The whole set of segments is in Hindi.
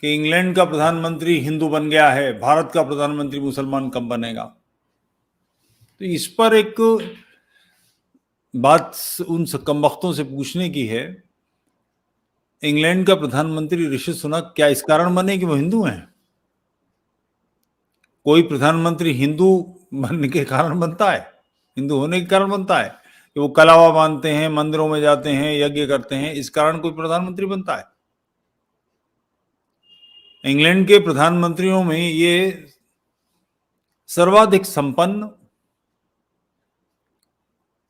कि इंग्लैंड का प्रधानमंत्री हिंदू बन गया है, भारत का प्रधानमंत्री मुसलमान कब बनेगा। तो इस पर एक बात उन कमबख्तों से पूछने की है, इंग्लैंड का प्रधानमंत्री ऋषि सुनक क्या इस कारण बने कि वो हिंदू हैं? कोई प्रधानमंत्री हिंदू बनने के कारण बनता है, हिंदू होने के कारण बनता है कि वो कलावा मानते हैं, मंदिरों में जाते हैं, यज्ञ करते हैं, इस कारण कोई प्रधानमंत्री बनता है? इंग्लैंड के प्रधानमंत्रियों में ये सर्वाधिक संपन्न,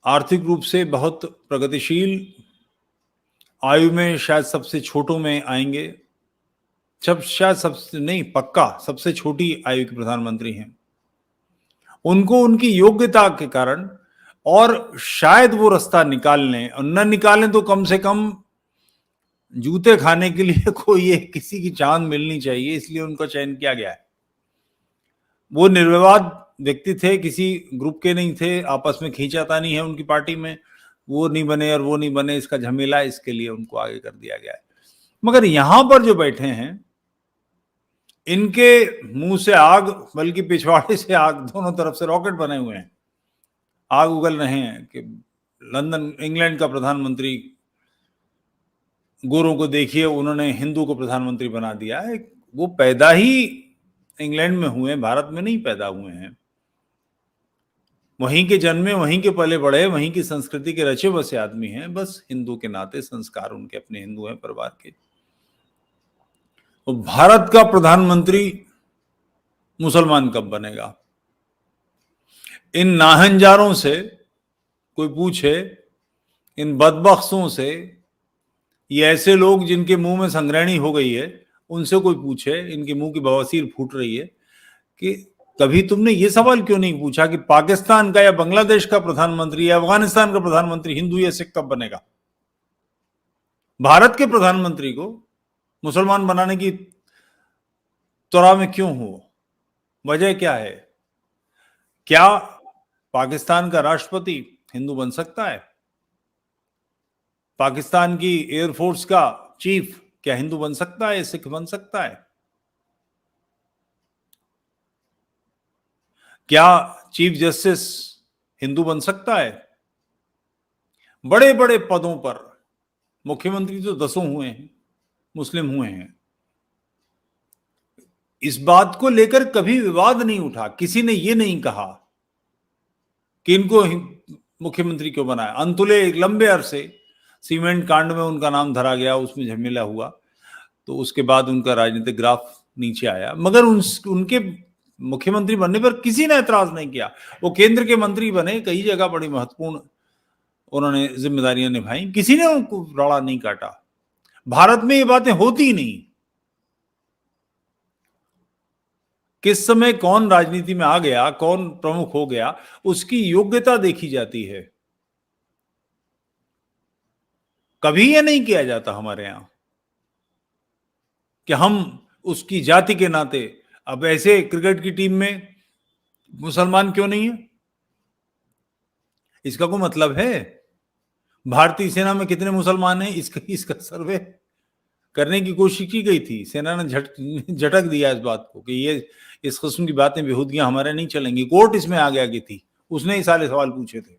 आर्थिक रूप से बहुत प्रगतिशील, आयु में शायद सबसे छोटों में आएंगे, शायद सबसे नहीं, पक्का सबसे छोटी आयु के प्रधानमंत्री हैं। उनको उनकी योग्यता के कारण, और शायद वो रास्ता निकाल लें, और न निकालें तो कम से कम जूते खाने के लिए कोई एक किसी की चांद मिलनी चाहिए, इसलिए उनका चयन किया गया है। वो निर्विवाद व्यक्ति थे, किसी ग्रुप के नहीं थे, आपस में खींचातानी है उनकी पार्टी में, वो नहीं बने और वो नहीं बने, इसका झमेला, इसके लिए उनको आगे कर दिया गया है। मगर यहां पर जो बैठे हैं, इनके मुंह से आग, बल्कि पिछवाड़े से आग, दोनों तरफ से रॉकेट बने हुए हैं, आग उगल रहे हैं कि लंदन, इंग्लैंड का प्रधानमंत्री, गोरों को देखिए, उन्होंने हिंदू को प्रधानमंत्री बना दिया है। वो पैदा ही इंग्लैंड में हुए, भारत में नहीं पैदा हुए हैं, वहीं के जन्मे, वहीं के पले बड़े, वहीं की संस्कृति के रचे बसे आदमी हैं, बस हिंदू के नाते संस्कार उनके अपने हिंदू हैं परिवार के। तो भारत का प्रधानमंत्री मुसलमान कब बनेगा? इन नाहंजारों से कोई पूछे, इन बदबख्तों से, ये ऐसे लोग जिनके मुंह में संग्रहणी हो गई है, उनसे कोई पूछे, इनके मुंह की बवासीर फूट रही है, कि कभी तुमने ये सवाल क्यों नहीं पूछा कि पाकिस्तान का या बांग्लादेश का प्रधानमंत्री या अफगानिस्तान का प्रधानमंत्री हिंदू या सिख कब बनेगा? भारत के प्रधानमंत्री को मुसलमान बनाने की त्वरा में क्यों हो? वजह क्या है? क्या पाकिस्तान का राष्ट्रपति हिंदू बन सकता है? पाकिस्तान की एयरफोर्स का चीफ क्या हिंदू बन सकता है, सिख बन सकता है? क्या चीफ जस्टिस हिंदू बन सकता है? बड़े बड़े पदों पर मुख्यमंत्री तो दसों हुए हैं, मुस्लिम हुए हैं। इस बात को लेकर कभी विवाद नहीं उठा, किसी ने यह नहीं कहा कि इनको मुख्यमंत्री क्यों बनाया। अंतुले एक लंबे अरसे सीमेंट कांड में उनका नाम धरा गया, उसमें झमेला हुआ, तो उसके बाद उनका राजनीतिक ग्राफ नीचे आया, मगर उनके मुख्यमंत्री बनने पर किसी ने ऐतराज नहीं किया। वो केंद्र के मंत्री बने, कई जगह बड़ी महत्वपूर्ण उन्होंने जिम्मेदारियां निभाई, किसी ने उनको रड़ा नहीं काटा। भारत में ये बातें होती नहीं। किस समय कौन राजनीति में आ गया, कौन प्रमुख हो गया, उसकी योग्यता देखी जाती है, कभी यह नहीं किया जाता हमारे यहां कि हम उसकी जाति के नाते, अब ऐसे क्रिकेट की टीम में मुसलमान क्यों नहीं है, इसका कोई मतलब है? भारतीय सेना में कितने मुसलमान हैं, इसका सर्वे करने की कोशिश की गई थी, सेना ने झटक दिया इस बात को कि ये इस किस्म की बातें, बेहूदगियां हमारे नहीं चलेंगी। कोर्ट इसमें आ गया कि थी, उसने ही सारे सवाल पूछे थे,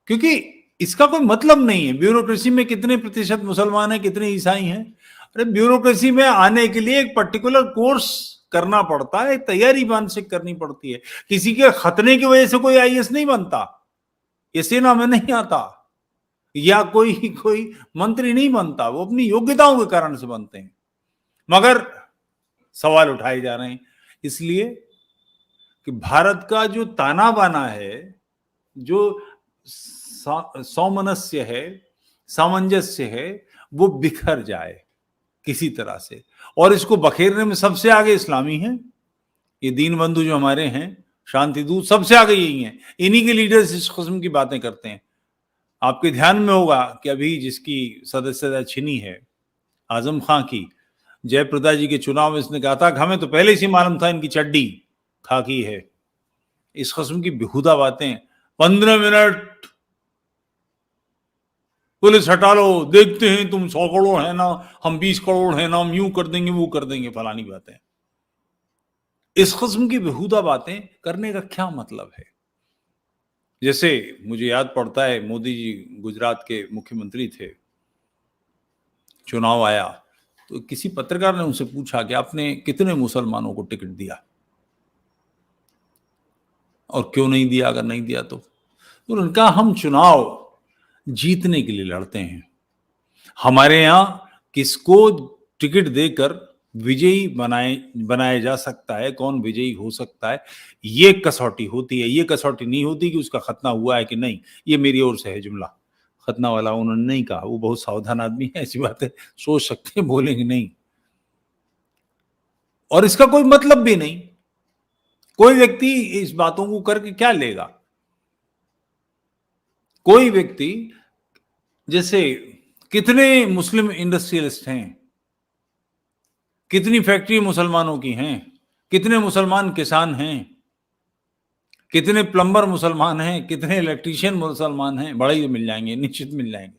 क्योंकि इसका कोई मतलब नहीं है। ब्यूरोक्रेसी में कितने प्रतिशत मुसलमान हैं, कितने ईसाई हैं? अरे ब्यूरोक्रेसी में आने के लिए एक पर्टिकुलर कोर्स करना पड़ता है, तैयारी मानसिक करनी पड़ती है। किसी के खतने की वजह से कोई आईएएस नहीं बनता, ये सेना में नहीं आता, या कोई कोई मंत्री नहीं बनता, वो अपनी योग्यताओं के कारण से बनते हैं। मगर सवाल उठाए जा रहे हैं इसलिए कि भारत का जो ताना बाना है, जो सौमनस्य है, सामंजस्य है, वो बिखर जाए किसी तरह से। और इसको बखेरने में सबसे आगे इस्लामी हैं, ये दीन बंधु जो हमारे हैं, शांति दूत, सबसे आगे यही हैं। इन्हीं के लीडर्स इस किस्म की बातें करते हैं। आपके ध्यान में होगा कि अभी जिसकी सदस्यता छिनी है, आजम खां की, जयप्रदा जी के चुनाव में इसने कहा था कि हमें तो पहले से मालूम था इनकी चड्डी खाकी है। इस किस्म की बेहुदा बातें 15 मिनट पुलिस हटा लो, देखते हैं तुम 100 करोड़ है ना, हम 20 करोड़ है ना, हम यूं कर देंगे वो कर देंगे, फलानी बातें। इस किस्म की बेहुदा बातें करने का क्या मतलब है? जैसे मुझे याद पड़ता है, मोदी जी गुजरात के मुख्यमंत्री थे, चुनाव आया तो किसी पत्रकार ने उनसे पूछा कि आपने कितने मुसलमानों को टिकट दिया और क्यों नहीं दिया, अगर नहीं दिया तो उन्होंने कहा हम चुनाव जीतने के लिए लड़ते हैं, हमारे यहां किसको टिकट देकर विजयी बनाया जा सकता है, कौन विजयी हो सकता है, ये कसौटी होती है। ये कसौटी नहीं होती कि उसका खतना हुआ है कि नहीं। ये मेरी ओर से है जुमला, खतना वाला उन्होंने नहीं कहा, वो बहुत सावधान आदमी है, ऐसी बातें सोच सकते हैं, बोलेंगे नहीं। और इसका कोई मतलब भी नहीं, कोई व्यक्ति इस बातों को करके क्या लेगा? कोई व्यक्ति, जैसे कितने मुस्लिम इंडस्ट्रियलिस्ट हैं, कितनी फैक्ट्री मुसलमानों की हैं, कितने मुसलमान किसान हैं, कितने प्लम्बर मुसलमान हैं, कितने इलेक्ट्रीशियन मुसलमान हैं, बड़े ही मिल जाएंगे, निश्चित मिल जाएंगे।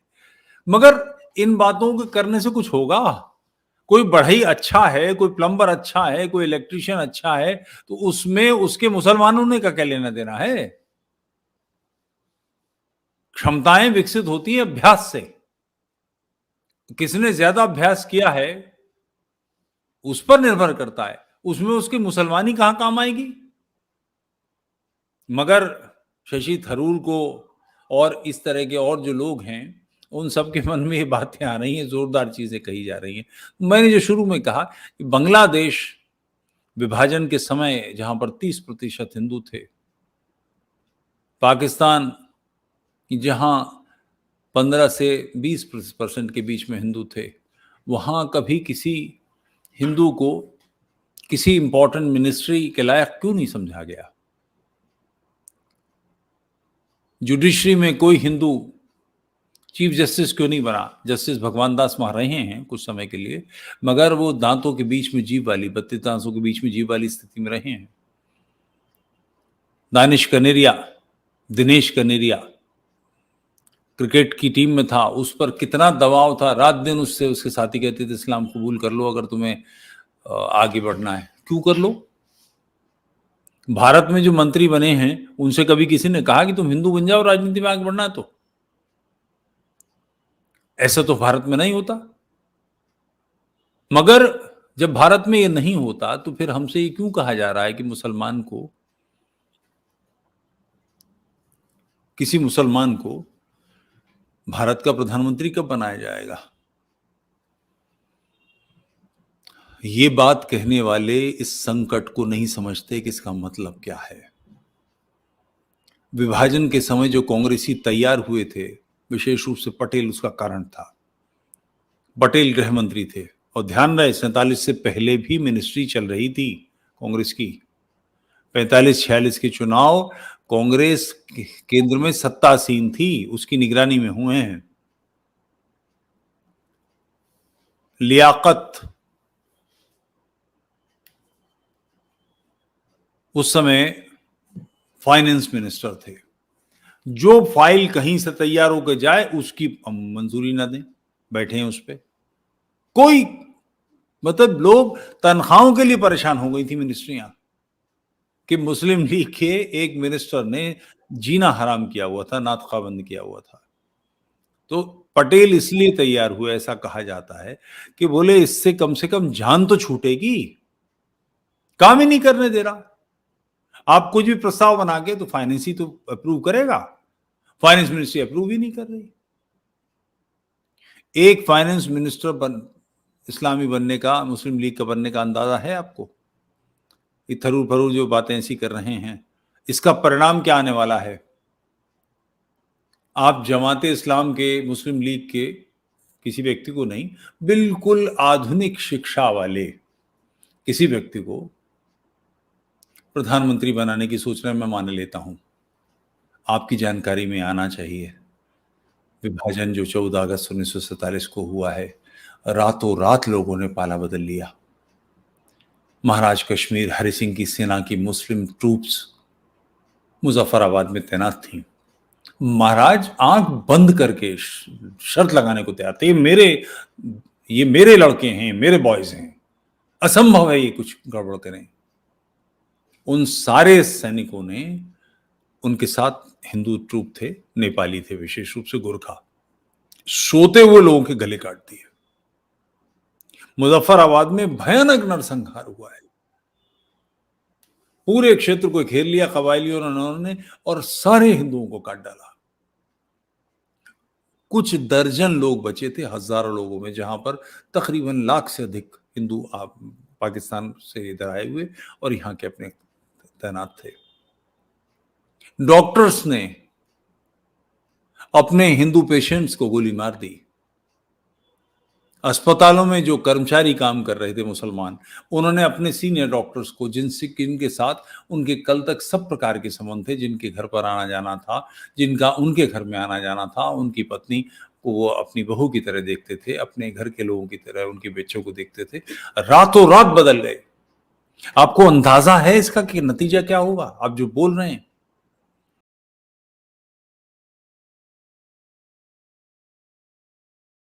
मगर इन बातों के करने से कुछ होगा? कोई बढ़ई अच्छा है, कोई प्लम्बर अच्छा है, कोई इलेक्ट्रीशियन अच्छा है, तो उसमें उसके मुसलमानों ने का क्या लेना देना है? क्षमताएं विकसित होती है अभ्यास से। किसने ज्यादा अभ्यास किया है उस पर निर्भर करता है, उसमें उसकी मुसलमानी कहां काम आएगी? मगर शशि थरूर को और इस तरह के और जो लोग हैं, उन सबके मन में ये बातें आ रही हैं, जोरदार चीजें कही जा रही हैं। मैंने जो शुरू में कहा कि बांग्लादेश विभाजन के समय जहां पर 30% हिंदू थे, पाकिस्तान जहां 15 से 20% के बीच में हिंदू थे, वहां कभी किसी हिंदू को किसी इंपॉर्टेंट मिनिस्ट्री के लायक क्यों नहीं समझा गया? जुडिशरी में कोई हिंदू चीफ जस्टिस क्यों नहीं बना? जस्टिस भगवान दास वहां रहे हैं कुछ समय के लिए, मगर वो दांतों के बीच में जीभ वाली, 32 दांतों के बीच में जीभ वाली स्थिति में रहे हैं। दानिश कनेरिया, दिनेश कनेरिया क्रिकेट की टीम में था, उस पर कितना दबाव था, रात दिन उससे उसके साथी कहते थे इस्लाम कबूल कर लो अगर तुम्हें आगे बढ़ना है। क्यों कर लो? भारत में जो मंत्री बने हैं उनसे कभी किसी ने कहा कि तुम हिंदू बन जाओ राजनीति में आगे बढ़ना है? तो ऐसा तो भारत में नहीं होता। मगर जब भारत में ये नहीं होता तो फिर हमसे ये क्यों कहा जा रहा है कि किसी मुसलमान को भारत का प्रधानमंत्री कब बनाया जाएगा? ये बात कहने वाले इस संकट को नहीं समझते कि इसका मतलब क्या है। विभाजन के समय जो कांग्रेसी तैयार हुए थे, विशेष रूप से पटेल उसका कारण था। पटेल गृह मंत्री थे और ध्यान रहे 47 से पहले भी मिनिस्ट्री चल रही थी कांग्रेस की। 45-46 के चुनाव कांग्रेस केंद्र में सत्तासीन थी, उसकी निगरानी में हुए हैं। लियाकत उस समय फाइनेंस मिनिस्टर थे। जो फाइल कहीं से तैयार होकर जाए उसकी मंजूरी ना दें, बैठे हैं उस पे। कोई मतलब लोग तनख्वाहों के लिए परेशान हो गई थी मिनिस्ट्रियां कि मुस्लिम लीग के एक मिनिस्टर ने जीना हराम किया हुआ था, नातखा बंद किया हुआ था। तो पटेल इसलिए तैयार हुए, ऐसा कहा जाता है कि बोले इससे कम से कम जान तो छूटेगी, काम ही नहीं करने दे रहा। आप कुछ भी प्रस्ताव बना के तो फाइनेंस ही तो अप्रूव करेगा, फाइनेंस मिनिस्ट्री अप्रूव ही नहीं कर रही। एक फाइनेंस मिनिस्टर इस्लामी बनने का, मुस्लिम लीग का बनने का अंदाजा है आपको? ये थरूर फरूर जो बातें ऐसी कर रहे हैं, इसका परिणाम क्या आने वाला है? आप जमाते इस्लाम के, मुस्लिम लीग के किसी व्यक्ति को नहीं, बिल्कुल आधुनिक शिक्षा वाले किसी व्यक्ति को प्रधानमंत्री बनाने की सोच रहे हैं, मैं मान लेता हूं। आपकी जानकारी में आना चाहिए, विभाजन जो 14 अगस्त 1947 को हुआ है, रातों रात लोगों ने पाला बदल लिया। महाराज कश्मीर हरि सिंह की सेना की मुस्लिम ट्रूप्स मुजफ्फराबाद में तैनात थी। महाराज आंख बंद करके शर्त लगाने को तैयार थे, ये मेरे लड़के हैं, मेरे बॉयज हैं, असंभव है ये कुछ गड़बड़ करें। उन सारे सैनिकों ने, उनके साथ हिंदू ट्रूप थे, नेपाली थे, विशेष रूप से गोरखा, सोते हुए लोगों के गले काट दिए। मुजफ्फराबाद में भयानक नरसंहार हुआ है, पूरे क्षेत्र को घेर लिया कबायलियों ने, उन्होंने, और सारे हिंदुओं को काट डाला। कुछ दर्जन लोग बचे थे हजारों लोगों में, जहां पर तकरीबन लाख से अधिक हिंदू पाकिस्तान से इधर आए हुए और यहां के अपने तैनात थे। डॉक्टर्स ने अपने हिंदू पेशेंट्स को गोली मार दी। अस्पतालों में जो कर्मचारी काम कर रहे थे मुसलमान, उन्होंने अपने सीनियर डॉक्टर्स को, जिनके साथ उनके कल तक सब प्रकार के संबंध थे, जिनके घर पर आना जाना था, जिनका उनके घर में आना जाना था, उनकी पत्नी को वो अपनी बहू की तरह देखते थे, अपने घर के लोगों की तरह उनके बच्चों को देखते थे, रातों रात बदल गए। आपको अंदाजा है इसका कि नतीजा क्या होगा? आप जो बोल रहे हैं